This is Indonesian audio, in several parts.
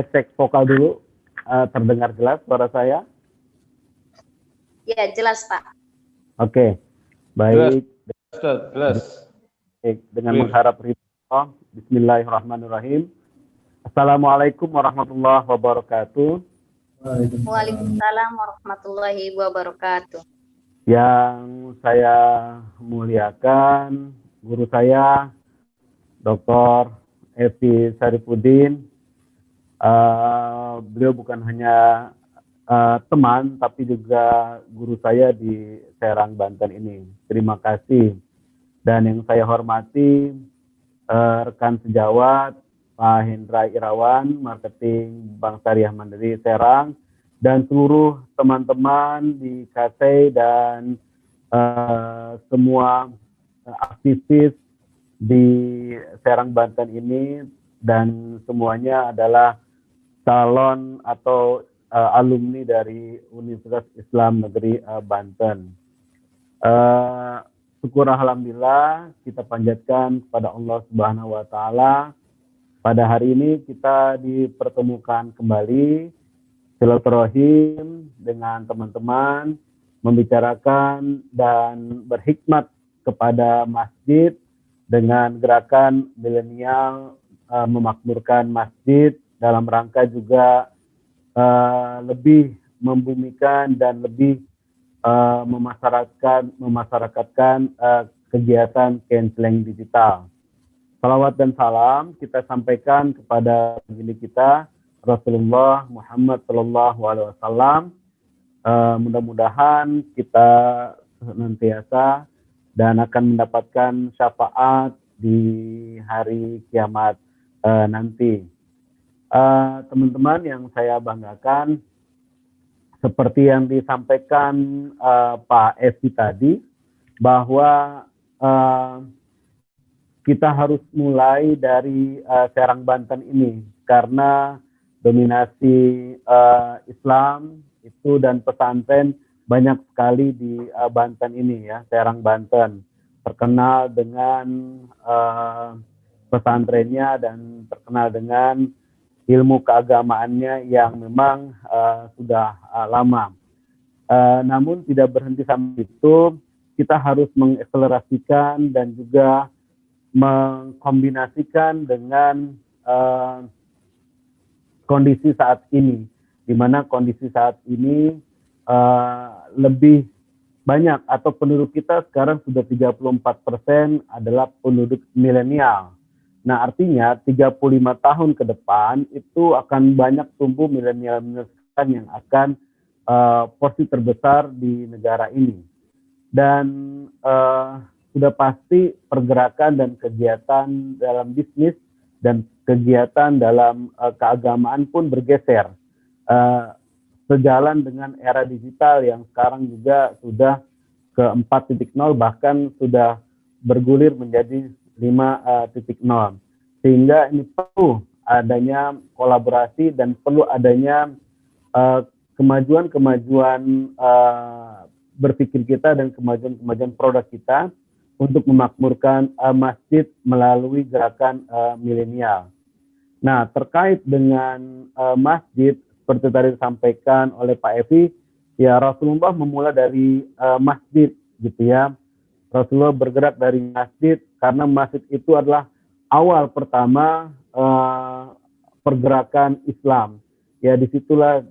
cek vokal dulu. Terdengar jelas suara saya? Ya, jelas Pak. Oke, baik. Jelas. Dengan mengharap ridho, bismillahirrahmanirrahim. Assalamualaikum warahmatullahi wabarakatuh. Waalaikumsalam warahmatullahi wabarakatuh. Yang saya muliakan, guru saya, Dr. Evi Saripudin. Beliau bukan hanya teman, tapi juga guru saya di Serang, Banten ini. Terima kasih. Dan yang saya hormati, rekan sejawat, Pak Hendra Irawan, Marketing Bank Syariah Mandiri Serang, dan seluruh teman-teman di KC dan semua aktivis di Serang, Banten ini, dan semuanya adalah calon atau alumni dari Universitas Islam Negeri Banten. Syukur alhamdulillah, kita panjatkan kepada Allah Subhanahu wa taala. Pada hari ini kita dipertemukan kembali silaturahim dengan teman-teman, membicarakan dan berhikmat kepada masjid dengan gerakan milenial memakmurkan masjid, dalam rangka juga lebih membumikan dan lebih memasyarakatkan kegiatan counseling digital. Salawat dan salam kita sampaikan kepada baginda kita Rasulullah Muhammad SAW. Mudah-mudahan kita senantiasa dan akan mendapatkan syafaat di hari kiamat nanti. Teman-teman yang saya banggakan, seperti yang disampaikan Pak Evi tadi, bahwa kita harus mulai dari Serang, Banten ini, karena dominasi Islam itu dan pesantren banyak sekali di Banten ini, ya, Serang, Banten. Terkenal dengan pesantrennya dan terkenal dengan ilmu keagamaannya yang memang sudah lama. Namun tidak berhenti sampai itu, kita harus mengakselerasikan dan juga mengkombinasikan dengan kondisi saat ini, di mana kondisi saat ini lebih banyak atau penduduk kita sekarang sudah 34% adalah penduduk milenial. Nah, artinya 35 tahun ke depan itu akan banyak tumbuh milenial yang akan porsi terbesar di negara ini. Dan sudah pasti pergerakan dan kegiatan dalam bisnis dan kegiatan dalam keagamaan pun bergeser. Sejalan dengan era digital yang sekarang juga sudah ke 4.0, bahkan sudah bergulir menjadi 5.0, sehingga ini perlu adanya kolaborasi dan perlu adanya kemajuan-kemajuan berpikir kita dan kemajuan-kemajuan produk kita untuk memakmurkan masjid melalui gerakan milenial. Nah, terkait dengan masjid, seperti tadi disampaikan oleh Pak Evi, ya Rasulullah memulai dari masjid, gitu ya. Rasulullah bergerak dari masjid karena masjid itu adalah awal pertama pergerakan Islam. Ya, disitulah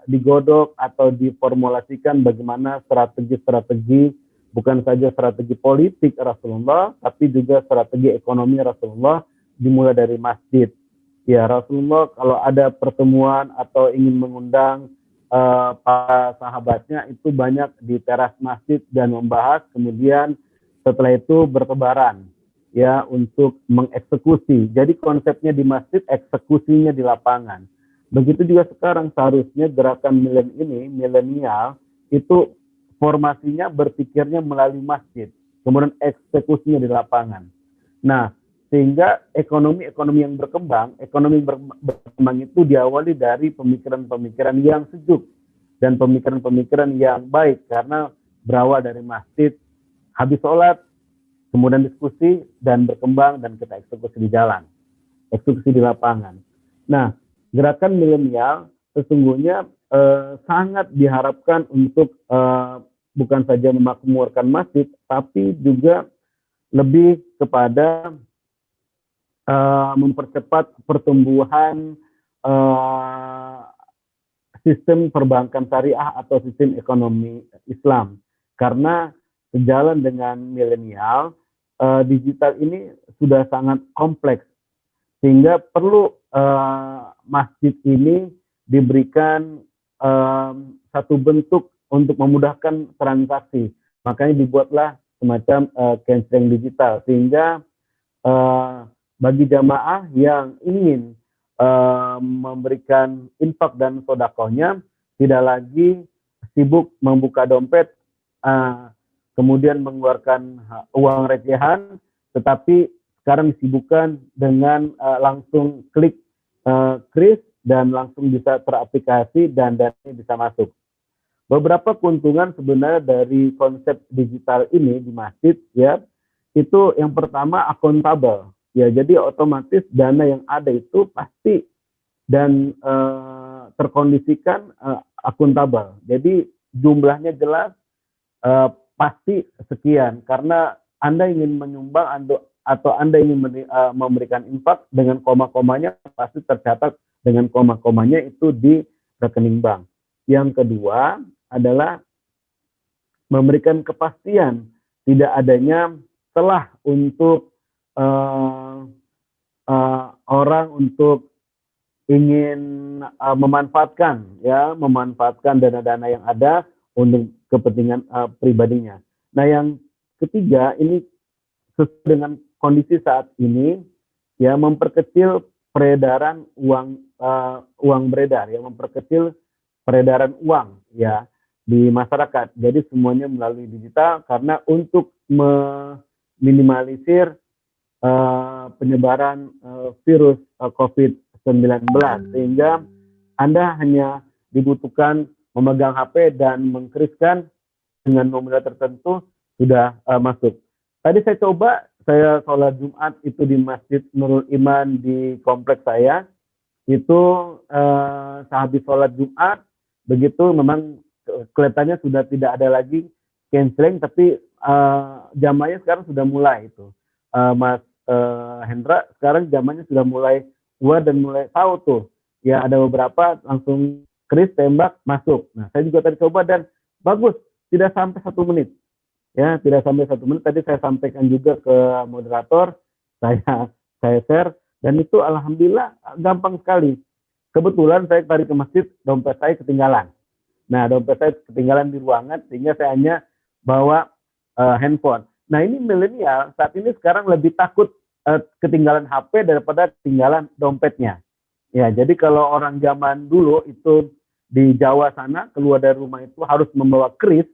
digodok atau diformulasikan bagaimana strategi-strategi, bukan saja strategi politik Rasulullah, tapi juga strategi ekonomi Rasulullah dimulai dari masjid. Ya, Rasulullah kalau ada pertemuan atau ingin mengundang para sahabatnya itu banyak di teras masjid dan membahas, kemudian setelah itu bertebaran ya untuk mengeksekusi. Jadi konsepnya di masjid, eksekusinya di lapangan. Begitu juga sekarang seharusnya gerakan milenial itu formasinya berpikirnya melalui masjid, kemudian eksekusinya di lapangan. Nah, sehingga ekonomi yang berkembang, itu diawali dari pemikiran-pemikiran yang sejuk dan pemikiran-pemikiran yang baik, karena berawal dari masjid, habis sholat, kemudian diskusi dan berkembang dan kita eksekusi di jalan. eksekusi di lapangan. Nah, gerakan milenial sesungguhnya sangat diharapkan untuk bukan saja memakmurkan masjid, tapi juga lebih kepada mempercepat pertumbuhan sistem perbankan syariah atau sistem ekonomi Islam. Karena sejalan dengan milenial, digital ini sudah sangat kompleks, sehingga perlu masjid ini diberikan satu bentuk untuk memudahkan transaksi. Makanya dibuatlah semacam canceling digital, sehingga bagi jamaah yang ingin memberikan infak dan sodakohnya tidak lagi sibuk membuka dompet, kemudian mengeluarkan uang recehan, tetapi sekarang disibukkan dengan langsung klik kris dan langsung bisa teraplikasi dan dananya bisa masuk. Beberapa keuntungan sebenarnya dari konsep digital ini di masjid, ya, itu yang pertama akuntabel, ya, jadi otomatis dana yang ada itu pasti dan terkondisikan akuntabel, jadi jumlahnya jelas, pasti sekian, karena Anda ingin menyumbang atau Anda ingin memberikan infak dengan koma-komanya pasti tercatat dengan koma-komanya itu di rekening bank. Yang kedua adalah memberikan kepastian tidak adanya celah untuk orang untuk ingin memanfaatkan dana-dana yang ada untuk kepentingan pribadinya. Nah, yang ketiga ini sesuai dengan kondisi saat ini, ya, memperkecil peredaran uang beredar, ya, memperkecil peredaran uang, ya, di masyarakat. Jadi semuanya melalui digital karena untuk meminimalisir penyebaran virus COVID-19, sehingga Anda hanya dibutuhkan memegang HP dan mengkriskan dengan nominal tertentu sudah masuk. Tadi saya sholat Jumat itu di Masjid Nurul Iman di kompleks saya, itu sehabis sholat Jumat, begitu memang kelihatannya sudah tidak ada lagi canceling, tapi jamaahnya sekarang sudah mulai itu. Mas Hendra, sekarang zamannya sudah mulai keluar dan mulai tahu tuh, ya, ada beberapa langsung kris tembak masuk. Nah, saya juga tadi coba dan bagus, tidak sampai 1 menit, ya, tidak sampai 1 menit. Tadi saya sampaikan juga ke moderator, saya share, dan itu alhamdulillah gampang sekali. Kebetulan saya tadi ke masjid, dompet saya ketinggalan. Nah, dompet saya ketinggalan di ruangan, sehingga saya hanya bawa handphone. Nah, ini milenial saat ini sekarang lebih takut ketinggalan HP daripada ketinggalan dompetnya. Ya, jadi kalau orang zaman dulu itu di Jawa sana keluar dari rumah itu harus membawa kris,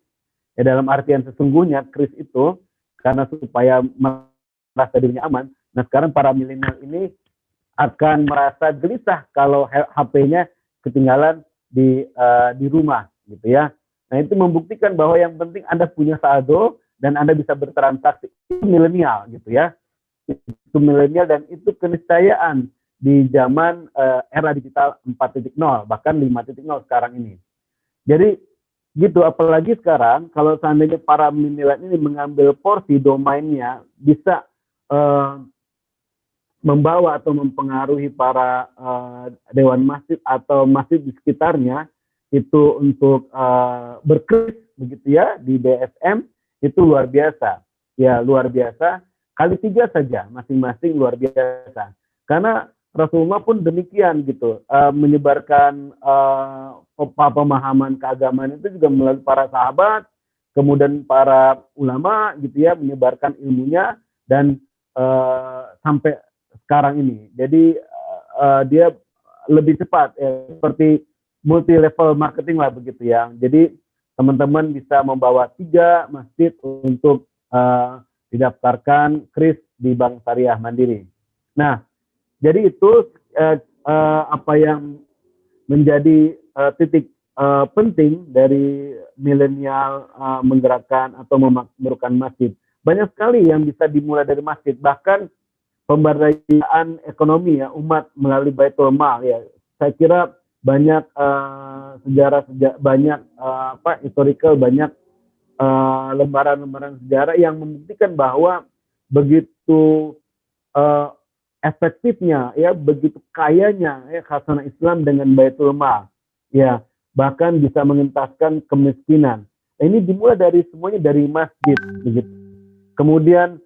ya, dalam artian sesungguhnya kris itu karena supaya merasa dirinya aman. Nah, sekarang para milenial ini akan merasa gelisah kalau HP-nya ketinggalan di rumah, gitu ya. Nah, itu membuktikan bahwa yang penting Anda punya saldo dan Anda bisa bertransaksi. Itu milenial, gitu ya. Itu milenial dan itu keniscayaan di zaman era digital 4.0, bahkan 5.0 sekarang ini. Jadi gitu, apalagi sekarang kalau seandainya para milenial ini mengambil porsi domainnya, bisa membawa atau mempengaruhi para dewan masjid atau masjid di sekitarnya itu untuk berkris, begitu ya, di DSM, itu luar biasa, ya, luar biasa. Kali 3 saja masing-masing luar biasa. Karena Rasulullah pun demikian gitu, menyebarkan pemahaman keagamaan itu juga melalui para sahabat, kemudian para ulama, gitu ya, menyebarkan ilmunya dan sampai sekarang ini. Jadi dia lebih cepat, ya, seperti multi level marketing lah, begitu ya. Jadi teman-teman bisa membawa 3 masjid untuk didaftarkan kris di Bank Syariah Mandiri. Nah, jadi itu apa yang menjadi titik penting dari milenial menggerakkan atau memakmurkan masjid. Banyak sekali yang bisa dimulai dari masjid. Bahkan pemberdayaan ekonomi ya umat melalui Baitul Mal ya. Saya kira banyak sejarah banyak historical, banyak lembaran-lembaran sejarah yang membuktikan bahwa begitu efektifnya ya, begitu kayanya ya khasanah Islam dengan Baitul Mal ya, bahkan bisa mengentaskan kemiskinan. Ini dimulai dari semuanya dari masjid begitu. Kemudian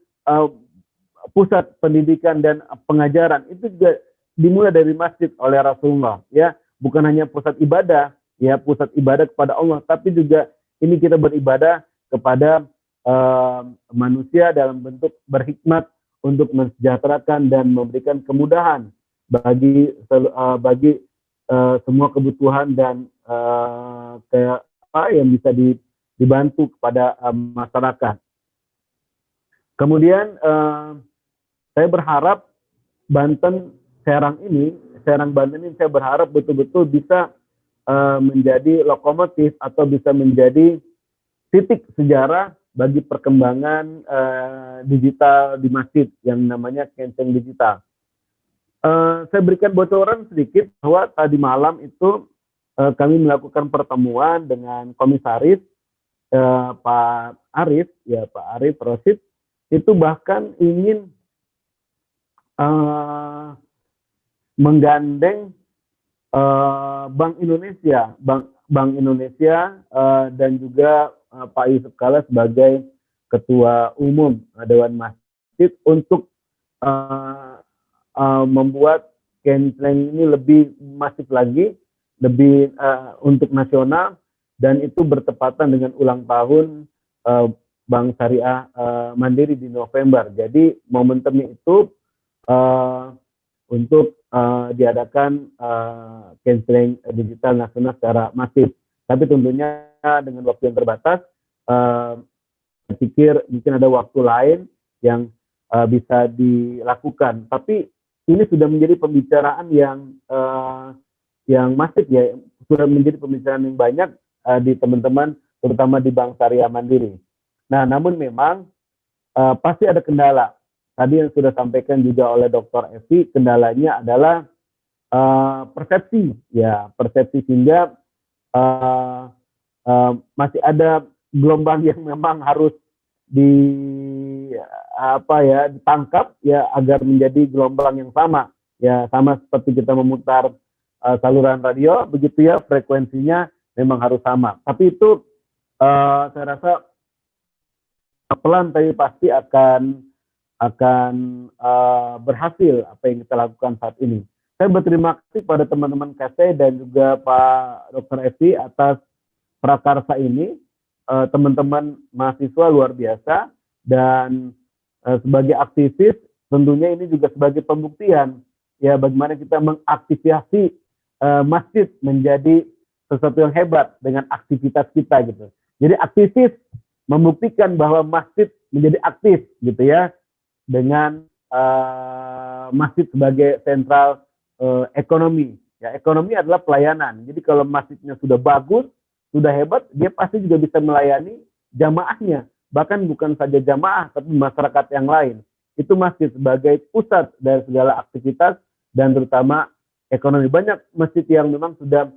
pusat pendidikan dan pengajaran itu juga dimulai dari masjid oleh Rasulullah ya, bukan hanya pusat ibadah ya, pusat ibadah kepada Allah, tapi juga ini kita beribadah kepada manusia dalam bentuk berhikmat untuk mensejahterakan dan memberikan kemudahan bagi semua kebutuhan dan yang bisa dibantu kepada masyarakat. Kemudian saya berharap Serang Banten ini saya berharap betul-betul bisa menjadi lokomotif atau bisa menjadi titik sejarah bagi perkembangan digital di masjid yang namanya Kenteng Digital. Saya berikan bocoran sedikit bahwa tadi malam itu kami melakukan pertemuan dengan komisaris Pak Arif Rosid, itu bahkan ingin menggandeng Bank Indonesia dan juga Pak Yusuf Kala sebagai Ketua Umum Dewan Masjid untuk membuat Kenteng ini lebih masif lagi, lebih untuk nasional, dan itu bertepatan dengan ulang tahun Bank Syariah Mandiri di November. Jadi momentumnya itu untuk diadakan Kenteng Digital Nasional secara masif. Tapi tentunya dengan waktu yang terbatas, saya pikir mungkin ada waktu lain yang bisa dilakukan. Tapi ini sudah menjadi pembicaraan yang masif ya, sudah menjadi pembicaraan yang banyak di teman-teman, terutama di Bank Syariah Mandiri. Nah, namun memang pasti ada kendala. Tadi yang sudah sampaikan juga oleh Dr. Evi, kendalanya adalah persepsi sehingga masih ada gelombang yang memang harus ditangkap ya agar menjadi gelombang yang sama ya, sama seperti kita memutar saluran radio begitu ya, frekuensinya memang harus sama. Tapi itu saya rasa pelan tapi pasti akan berhasil apa yang kita lakukan saat ini. Saya berterima kasih pada teman-teman KC dan juga Pak Dr. Evi atas prakarsa ini. Teman-teman mahasiswa luar biasa, dan sebagai aktivis tentunya ini juga sebagai pembuktian ya bagaimana kita mengaktifasi masjid menjadi sesuatu yang hebat dengan aktivitas kita gitu. Jadi aktivis membuktikan bahwa masjid menjadi aktif gitu ya, dengan masjid sebagai sentral ekonomi. Ya, ekonomi adalah pelayanan. Jadi kalau masjidnya sudah bagus, sudah hebat, dia pasti juga bisa melayani jamaahnya. Bahkan bukan saja jamaah, tapi masyarakat yang lain. Itu masjid sebagai pusat dari segala aktivitas dan terutama ekonomi. Banyak masjid yang memang sudah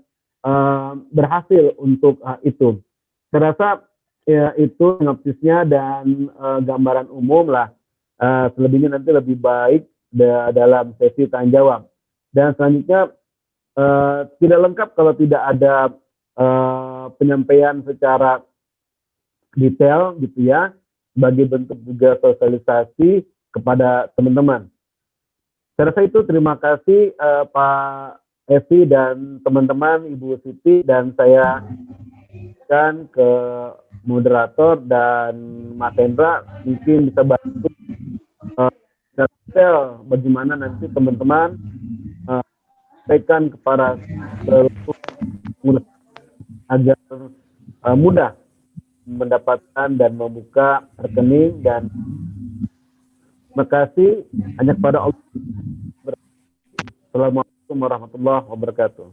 berhasil untuk itu. Saya rasa ya, itu sinopsisnya dan gambaran umum lah. Selebihnya nanti lebih baik dalam sesi tanya jawab. Dan selanjutnya tidak lengkap kalau tidak ada penyampaian secara detail gitu ya, sebagai bentuk juga sosialisasi kepada teman-teman. Saya rasa itu. Terima kasih Pak Evi dan teman-teman, Ibu Siti, dan saya akan ke moderator dan Mas Hendra mungkin bisa bantu detail bagaimana nanti teman-teman sampaikan kepada seluruh agar mudah mendapatkan dan membuka rekening. Dan terima kasih hanya kepada Allah. Assalamualaikum warahmatullahi wabarakatuh.